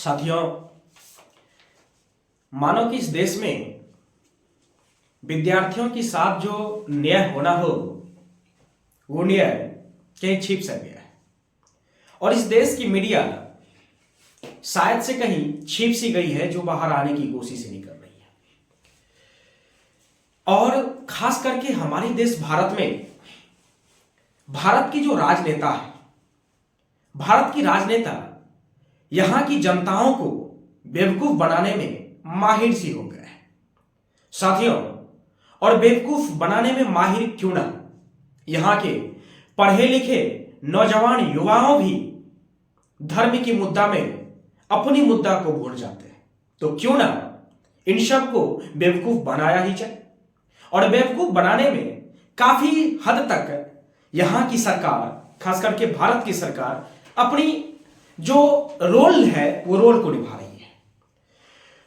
साथियों, मानो कि इस देश में विद्यार्थियों के साथ जो न्याय होना हो वो न्याय कहीं छिप सा गया है और इस देश की मीडिया शायद से कहीं छिप सी गई है, जो बाहर आने की कोशिश नहीं कर रही है। और खास करके हमारे देश भारत में भारत की जो राजनेता है, भारत की राजनेता यहां की जनताओं को बेवकूफ बनाने में माहिर सी हो गए हैं साथियों। और बेवकूफ बनाने में माहिर क्यों ना, यहां के पढ़े लिखे नौजवान युवाओं भी धर्म की मुद्दा में अपनी मुद्दा को भूल जाते हैं। तो क्यों ना इन सब को बेवकूफ बनाया ही जाए। और बेवकूफ बनाने में काफी हद तक यहां की सरकार, खास करके भारत की सरकार, अपनी जो रोल है वो रोल को निभा रही है।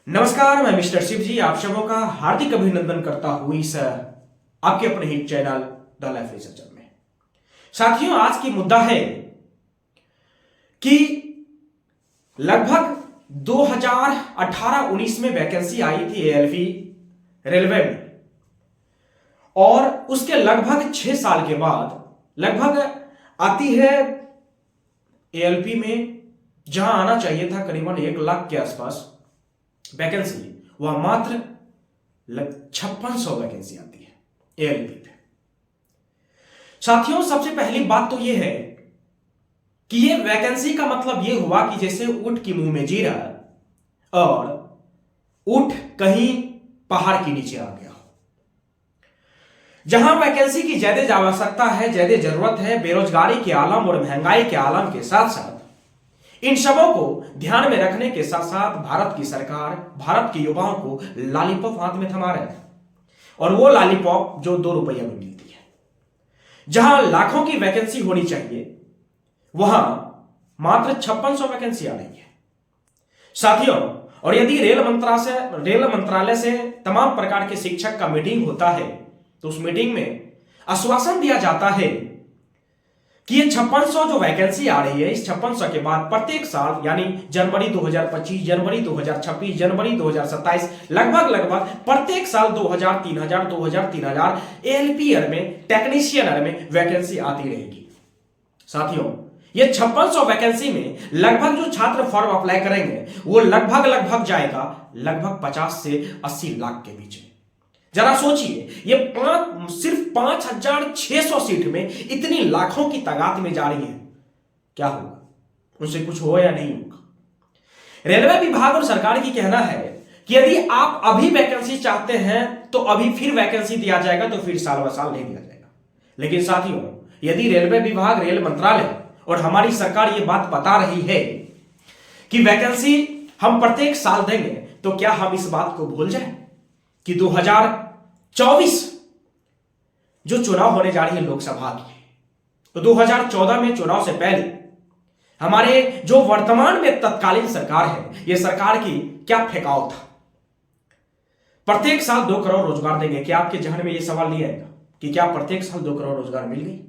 नमस्कार, मैं मिस्टर शिव जी आप सबों का हार्दिक अभिनंदन करता हूं इस आपके अपने ही चैनल द लाइफ रिसर्चर में। साथियों, आज की मुद्दा है कि लगभग 2018-19 में वैकेंसी आई थी एएलपी रेलवे में और उसके लगभग 6 साल के बाद लगभग आती है एएलपी में, जहां आना चाहिए था करीबन 1 लाख के आसपास वैकेंसी, वह मात्र 5600 वैकेंसी आती है एएलपी पे। साथियों, सबसे पहली बात तो यह है कि यह वैकेंसी का मतलब यह हुआ कि जैसे ऊंट की मुंह में जीरा और ऊंट कहीं पहाड़ के नीचे आ गया हो। जहां वैकेंसी की ज्यादा आवश्यकता है, ज्यादा जरूरत है, बेरोजगारी के आलम और महंगाई के आलम के साथ साथ इन सबों को ध्यान में रखने के साथ साथ भारत की सरकार भारत के युवाओं को लॉलीपॉप हाथ में थमा रहे हैं। और वो लॉलीपॉप जो 2 रुपया में मिलती है, जहां लाखों की वैकेंसी होनी चाहिए वहां मात्र 5600 वैकेंसी आ रही है साथियों। और यदि रेल मंत्रालय से तमाम प्रकार के शिक्षक का मीटिंग होता है तो उस मीटिंग में आश्वासन दिया जाता है कि ये 5600 जो वैकेंसी आ रही है, इस 5600 के बाद प्रत्येक साल यानी जनवरी 2025, जनवरी 2026, जनवरी 2027 लगभग प्रत्येक साल 2000, 3000 एएलपीआर में, टेक्नीशियन में वैकेंसी आती रहेगी साथियों। ये 5600 वैकेंसी में लगभग जो छात्र फॉर्म अप्लाई करेंगे वो लगभग जाएगा लगभग 50 से 80 लाख के बीच में। जरा सोचिए, ये सिर्फ 5600 सीट में इतनी लाखों की तादाद में जा रही है, क्या होगा? उनसे कुछ हो या नहीं होगा? रेलवे विभाग और सरकार की कहना है कि यदि आप अभी वैकेंसी चाहते हैं तो अभी फिर वैकेंसी दिया जाएगा, तो फिर साल ब साल नहीं दिया जाएगा। लेकिन साथियों, यदि रेलवे विभाग, रेल मंत्रालय और हमारी सरकार ये बात बता रही है कि वैकेंसी हम प्रत्येक साल देंगे, तो क्या हम इस बात को भूल जाएं कि 2024 जो चुनाव होने जा रही है लोकसभा की, तो 2014 में चुनाव से पहले हमारे जो वर्तमान में तत्कालीन सरकार है, यह सरकार की क्या फेंकाव था? प्रत्येक साल 2 करोड़ रोजगार देंगे। क्या आपके जहन में यह सवाल नहीं आएगा कि क्या प्रत्येक साल 2 करोड़ रोजगार मिल गई?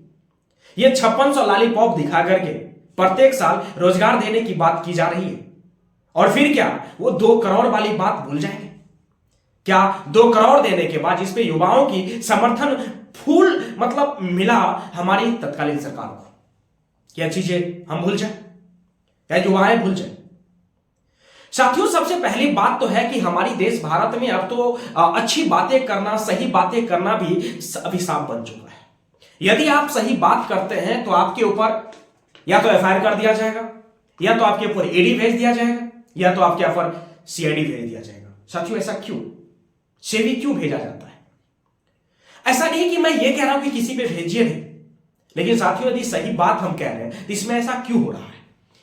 ये 5600 लॉलीपॉप दिखा करके प्रत्येक साल रोजगार देने की बात की जा रही है और फिर क्या वो 2 करोड़ वाली बात भूल जाएंगे? क्या 2 करोड़ देने के बाद जिसपे युवाओं की समर्थन फुल मिला हमारी तत्कालीन सरकार को, क्या चीजें हम भूल जाए, क्या युवाएं भूल जाए? साथियों, सबसे पहली बात तो है कि हमारी देश भारत में अब तो अच्छी बातें करना, सही बातें करना भी अभिशाप बन चुका है। यदि आप सही बात करते हैं तो आपके ऊपर या तो एफआईआर कर दिया जाएगा, या तो आपके ऊपर ईडी भेज दिया जाएगा, या तो आपके ऊपर सीआईडी भेज दिया जाएगा। साथियों, ऐसा क्यों? सेवी क्यों भेजा जाता है? ऐसा नहीं कि मैं ये कह रहा हूं कि किसी पे भेजिए नहीं, लेकिन साथियों, यदि सही बात हम कह रहे हैं तो इसमें ऐसा क्यों हो रहा है?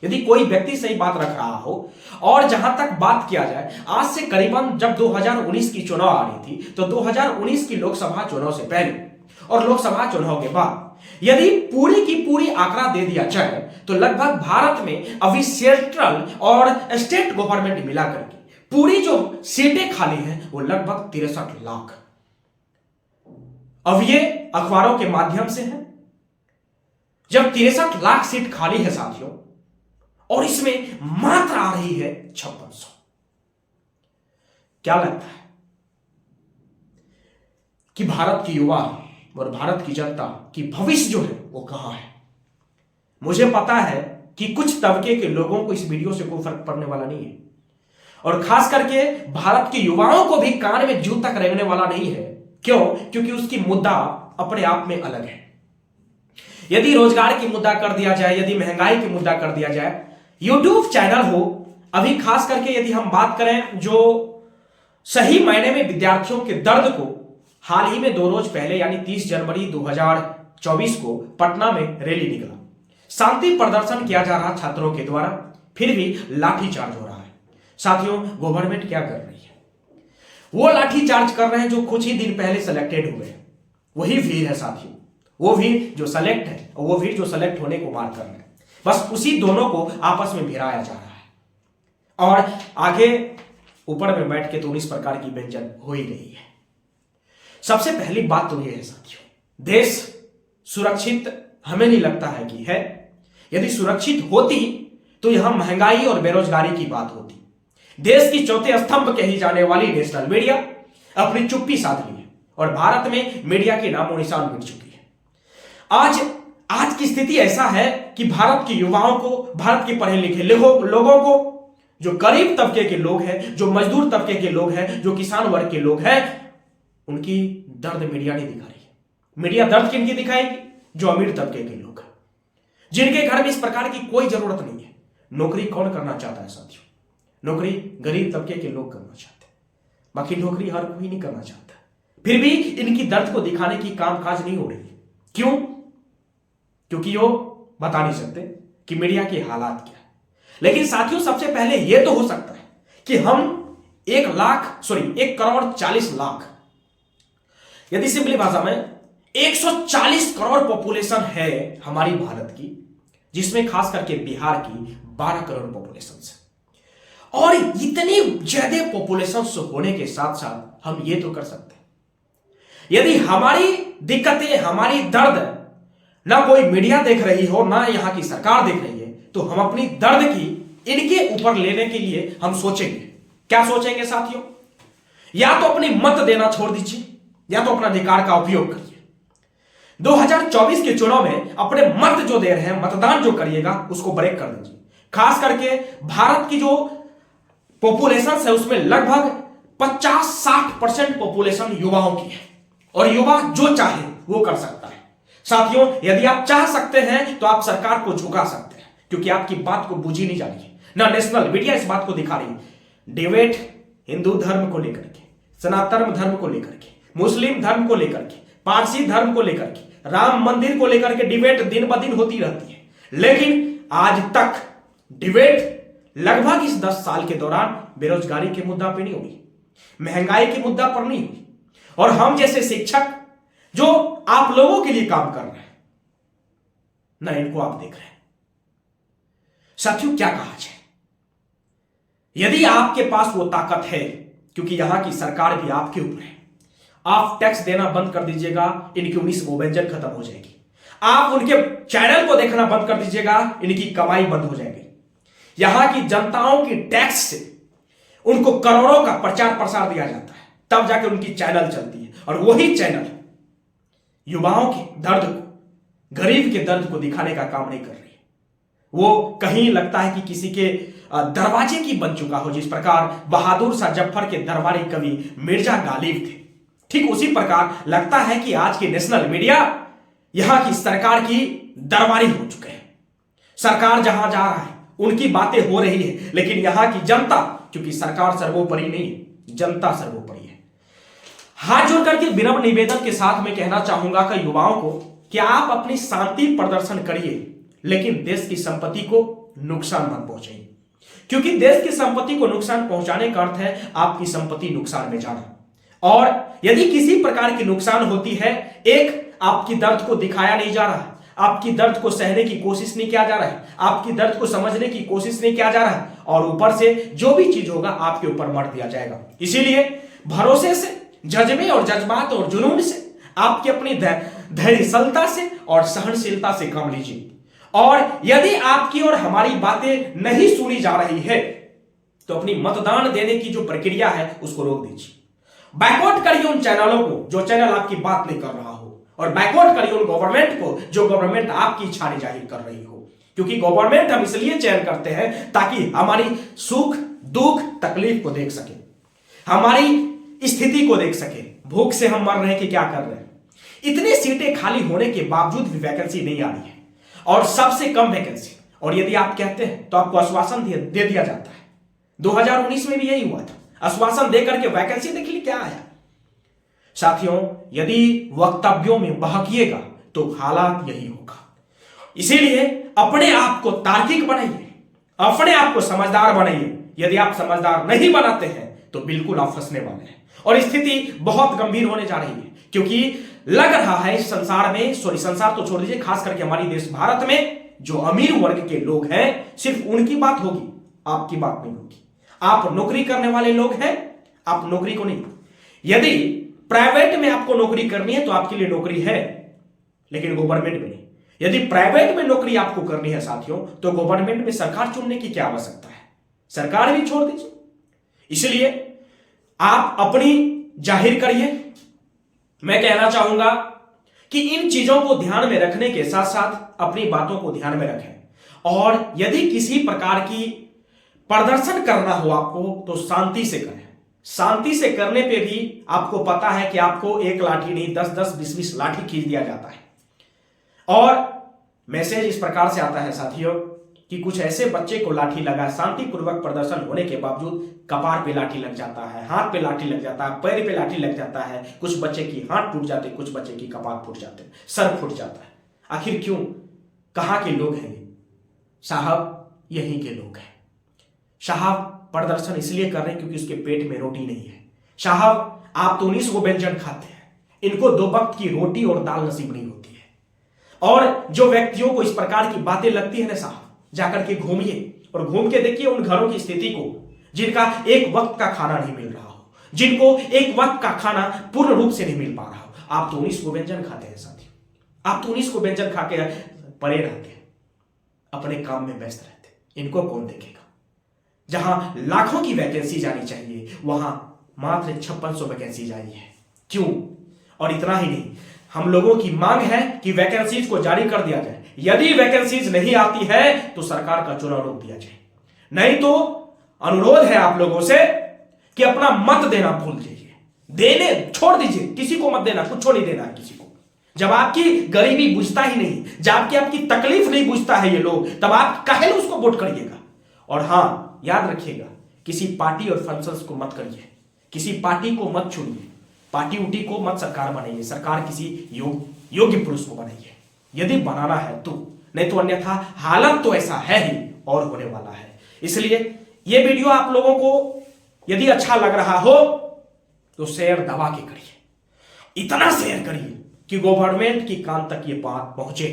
यदि कोई व्यक्ति सही बात रख रहा हो, और जहां तक बात किया जाए, आज से करीबन जब 2019 की चुनाव आ रही थी, तो 2019 की लोकसभा चुनाव से पहले और लोकसभा चुनाव के बाद यदि पूरी की पूरी आंकड़ा दे दिया जाए तो लगभग भारत में अभी सेंट्रल और स्टेट गवर्नमेंट मिलाकर के पूरी जो सीटें खाली हैं वो लगभग 63 लाख। अब ये अखबारों के माध्यम से है। जब 63 लाख सीट खाली है साथियों, और इसमें मात्र आ रही है 5600। क्या लगता है कि भारत की युवा और भारत की जनता की भविष्य जो है वो कहां है? मुझे पता है कि कुछ तबके के लोगों को इस वीडियो से कोई फर्क पड़ने वाला नहीं है, और खास करके भारत के युवाओं को भी कान में जू तक रेंगने वाला नहीं है। क्यों? क्योंकि उसकी मुद्दा अपने आप में अलग है। यदि रोजगार की मुद्दा कर दिया जाए, यदि महंगाई की मुद्दा कर दिया जाए, यूट्यूब चैनल हो, अभी खास करके यदि हम बात करें जो सही मायने में विद्यार्थियों के दर्द को, हाल ही में 2 रोज पहले यानी 30 जनवरी 2024 को पटना में रैली निकला, शांति प्रदर्शन किया जा रहा छात्रों के द्वारा, फिर भी लाठीचार्ज हो रहा है। साथियों, गवर्नमेंट क्या कर रही है? वो लाठीचार्ज कर रहे हैं जो कुछ ही दिन पहले सेलेक्टेड हुए, वही भीड़ है साथियों, वो भीड़ जो सेलेक्ट है और वो भीड़ जो सेलेक्ट होने को मार कर रहे हैं। बस उसी दोनों को आपस में भिड़ाया जा रहा है और आगे ऊपर में बैठ के तो इस प्रकार की व्यंजन हो ही रही है। सबसे पहली बात तो यह है साथियों, देश सुरक्षित हमें नहीं लगता है कि है। यदि सुरक्षित होती तो यहां महंगाई और बेरोजगारी की बात होती। देश की चौथे स्तंभ कही जाने वाली नेशनल मीडिया अपनी चुप्पी साध ली है और भारत में मीडिया के नामो निशान मिट चुकी है। आज की स्थिति ऐसा है कि भारत के युवाओं को, भारत के पढ़े लिखे लोगों को, जो गरीब तबके के लोग हैं, जो मजदूर तबके के लोग हैं, जो किसान वर्ग के लोग हैं, उनकी दर्द मीडिया नहीं दिखा रही है। मीडिया दर्द किनकी दिखाएगी? जो अमीर तबके के लोग हैं, जिनके घर में इस प्रकार की कोई जरूरत नहीं है। नौकरी कौन करना चाहता है साथियों? नौकरी गरीब तबके के लोग करना चाहते हैं, बाकी नौकरी हर कोई नहीं करना चाहता। फिर भी इनकी दर्द को दिखाने की कामकाज नहीं हो रही है। क्यों? क्योंकि वो बता नहीं सकते कि मीडिया के हालात क्या है। लेकिन साथियों, सबसे पहले यह तो हो सकता है कि हम 1 करोड़ 40 लाख, यदि सिंपली भाषा में 140 करोड़ पॉपुलेशन है हमारी भारत की, जिसमें खास करके बिहार की 12 करोड़ पॉपुलेशन है। और इतनी ज्यादा पॉपुलेशन होने के साथ साथ हम ये तो कर सकते हैं, यदि हमारी दिक्कतें, हमारी दर्द ना कोई मीडिया देख रही हो, ना यहां की सरकार देख रही है, तो हम अपनी दर्द की इनके ऊपर लेने के लिए हम सोचेंगे। क्या सोचेंगे साथियों? या तो अपनी मत देना छोड़ दीजिए, या तो अपना अधिकार का उपयोग करिए। 2024 के चुनाव में अपने मत जो दे रहे हैं, मतदान जो करिएगा, उसको ब्रेक कर दीजिए। खास करके भारत की जो पॉपुलेशन है उसमें लगभग 50-60% पॉपुलेशन युवाओं की है, और युवा जो चाहे वो कर सकता है। साथियों, यदि आप चाह सकते हैं तो आप सरकार को झुका सकते हैं, क्योंकि आपकी बात को बुझी नहीं जा रही है। ना नेशनल मीडिया इस बात को दिखा रही है। डिबेट हिंदू धर्म को लेकर के, सनातन धर्म को लेकर के, मुस्लिम धर्म को लेकर के, पारसी धर्म को लेकर के, राम मंदिर को लेकर के डिबेट दिन ब दिन होती रहती है। लेकिन आज तक डिबेट लगभग इस 10 साल के दौरान बेरोजगारी के मुद्दा पर नहीं हुई, महंगाई के मुद्दा पर नहीं हुई। और हम जैसे शिक्षक जो आप लोगों के लिए काम कर रहे हैं, ना इनको आप देख रहे हैं। साथियों, क्या कहा जाए? यदि आपके पास वो ताकत है, क्योंकि यहां की सरकार भी आपके ऊपर है, आप टैक्स देना बंद कर दीजिएगा, इनकी 19 व्यंजन खत्म हो जाएगी। आप उनके चैनल को देखना बंद कर दीजिएगा, इनकी कमाई बंद हो जाएगी। यहां की जनताओं की टैक्स से उनको करोड़ों का प्रचार प्रसार दिया जाता है, तब जाकर उनकी चैनल चलती है। और वही चैनल युवाओं के दर्द को, गरीब के दर्द को दिखाने का काम नहीं कर रही है। वो कहीं लगता है कि किसी के दरवाजे की बन चुका हो, जिस प्रकार बहादुर शाह जफर के दरबारी कवि मिर्जा गालिब थे, ठीक उसी प्रकार लगता है कि आज की नेशनल मीडिया यहां की सरकार की दरबारी हो चुके हैं। सरकार जहां जा रहा है उनकी बातें हो रही है, लेकिन यहां की जनता, क्योंकि सरकार सर्वोपरि नहीं है, जनता सर्वोपरि है। हाथ जोड़ करके विनम्र निवेदन के साथ मैं कहना चाहूंगा कि युवाओं को कि आप अपनी शांति प्रदर्शन करिए, लेकिन देश की संपत्ति को नुकसान मत पहुंचाइए, क्योंकि देश की संपत्ति को नुकसान पहुंचाने का अर्थ है आपकी संपत्ति नुकसान में जाना। और यदि किसी प्रकार की नुकसान होती है, एक आपकी दर्द को दिखाया नहीं जा रहा है, आपकी दर्द को सहने की कोशिश नहीं किया जा रहा है, आपकी दर्द को समझने की कोशिश नहीं किया जा रहा है, और ऊपर से जो भी चीज होगा आपके ऊपर मर दिया जाएगा। इसीलिए भरोसे से, जज्बे और जज्बात और जुनून से, आपकी अपनी धैर्यशीलता से और सहनशीलता से काम लीजिए। और यदि आपकी और हमारी बातें नहीं सुनी जा रही है तो अपनी मतदान देने की जो प्रक्रिया है उसको रोक दीजिए। बैकआउट करिए उन चैनलों को जो चैनल आपकी बात नहीं कर रहा हो, और बैकआउट करिए उन गवर्नमेंट को जो गवर्नमेंट आपकी इच्छा नहीं जाहिर कर रही हो। क्योंकि गवर्नमेंट हम इसलिए चयन करते हैं ताकि हमारी सुख दुख तकलीफ को देख सके, हमारी स्थिति को देख सके। भूख से हम मर रहे हैं कि क्या कर रहे हैं। इतनी सीटें खाली होने के बावजूद भी वैकेंसी नहीं आ रही है, और सबसे कम वैकेंसी। और यदि आप कहते हैं तो आपको आश्वासन दे दिया जाता है। 2019 में भी यही हुआ था, आश्वासन देकर के वैकेंसी देख ली, क्या आया। साथियों, यदि वक्तव्यों में बहकिएगा तो हालात यही होगा। इसीलिए अपने आप को तार्किक बनाइए, अपने आप को समझदार बनाइए। यदि आप समझदार नहीं बनाते हैं तो बिल्कुल आप फंसने वाले हैं, और स्थिति बहुत गंभीर होने जा रही है। क्योंकि लग रहा है इस संसार में, संसार तो छोड़ दीजिए, खास करके हमारी देश भारत में जो अमीर वर्ग के लोग हैं सिर्फ उनकी बात होगी, आपकी बात नहीं होगी। आप नौकरी करने वाले लोग हैं, आप नौकरी को नहीं। यदि प्राइवेट में आपको नौकरी करनी है तो आपके लिए नौकरी है, लेकिन गवर्नमेंट में नहीं। यदि प्राइवेट में नौकरी आपको करनी है साथियों, तो गवर्नमेंट में सरकार चुनने की क्या आवश्यकता है, सरकार भी छोड़ दीजिए। इसलिए आप अपनी जाहिर करिए। मैं कहना चाहूंगा कि इन चीजों को ध्यान में रखने के साथ साथ अपनी बातों को ध्यान में रखें, और यदि किसी प्रकार की प्रदर्शन करना हो आपको तो शांति से करें। शांति से करने पे भी आपको पता है कि आपको एक लाठी नहीं 10-10, 20-20 लाठी खींच दिया जाता है। और मैसेज इस प्रकार से आता है साथियों कि कुछ ऐसे बच्चे को लाठी लगा, शांतिपूर्वक प्रदर्शन होने के बावजूद कपार पे लाठी लग जाता है, हाथ पे लाठी लग जाता है, पैर पे लाठी लग जाता है। कुछ बच्चे की हाथ टूट जाते, कुछ बच्चे की कपार फूट जाते, सर फूट जाता है। आखिर क्यों? कहां के लोग हैं ये? साहब यहीं के लोग हैं। साहब प्रदर्शन इसलिए कर रहे हैं क्योंकि उसके पेट में रोटी नहीं है। साहब आप तो 19 को व्यंजन खाते हैं, इनको 2 वक्त की रोटी और दाल नसीब नहीं होती है। और जो व्यक्तियों को इस प्रकार की बातें लगती है ना साहब, जाकर के घूमिए और घूम के देखिए उन घरों की स्थिति को जिनका एक वक्त का खाना नहीं मिल रहा हो, जिनको एक वक्त का खाना पूर्ण रूप से नहीं मिल पा रहा हो। आप तो 19 को व्यंजन खाते हैं साथियों, आप तो 19 को व्यंजन खा के परे रहते हैं, अपने काम में व्यस्त रहते हैं। इनको कौन देखेगा? जहां लाखों की वैकेंसी जानी चाहिए वहां मात्र 5600 वैकेंसी जारी है। क्यों? और इतना ही नहीं, हम लोगों की मांग है कि वैकेंसीज को जारी कर दिया जाए। यदि वैकेंसीज नहीं आती है तो सरकार का चुनाव रोक दिया जाए। नहीं तो अनुरोध है आप लोगों से कि अपना मत देना भूल जाइए, देने छोड़ दीजिए, किसी को मत देना, कुछ नहीं देना है किसी को। जब आपकी गरीबी बुझता ही नहीं, जब आपकी तकलीफ नहीं बुझता है ये लोग, तब आप काहे उसको वोट करिएगा। और हां, याद रखिएगा, किसी पार्टी और फंक्शंस को मत करिए, किसी पार्टी को मत चुनिए, पार्टी उटी को मत सरकार बनाइए। सरकार किसी योग्य पुरुष को बनाइए यदि बनाना है तो, नहीं तो अन्यथा हालत तो ऐसा है ही और होने वाला है। इसलिए यह वीडियो आप लोगों को यदि अच्छा लग रहा हो तो शेयर दबा के करिए, इतना शेयर करिए कि गवर्नमेंट की कान तक ये बात पहुंचे,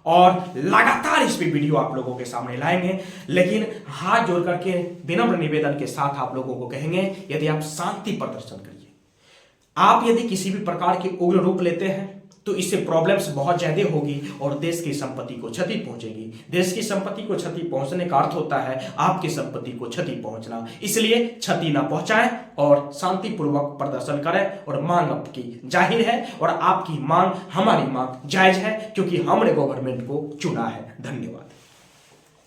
और लगातार इस पे वीडियो आप लोगों के सामने लाएंगे। लेकिन हाथ जोड़ करके विनम्र निवेदन के साथ आप लोगों को कहेंगे, यदि आप शांति प्रदर्शन करिए। आप यदि किसी भी प्रकार के उग्र रूप लेते हैं तो इससे प्रॉब्लम्स बहुत ज्यादा होगी और देश की संपत्ति को क्षति पहुंचेगी। देश की संपत्ति को क्षति पहुंचने का अर्थ होता है आपकी संपत्ति को क्षति पहुंचना। इसलिए क्षति ना पहुंचाएं और शांतिपूर्वक प्रदर्शन करें, और मांग आपकी जाहिर है और आपकी मांग हमारी मांग जायज है, क्योंकि हमने गवर्नमेंट को चुना है। धन्यवाद।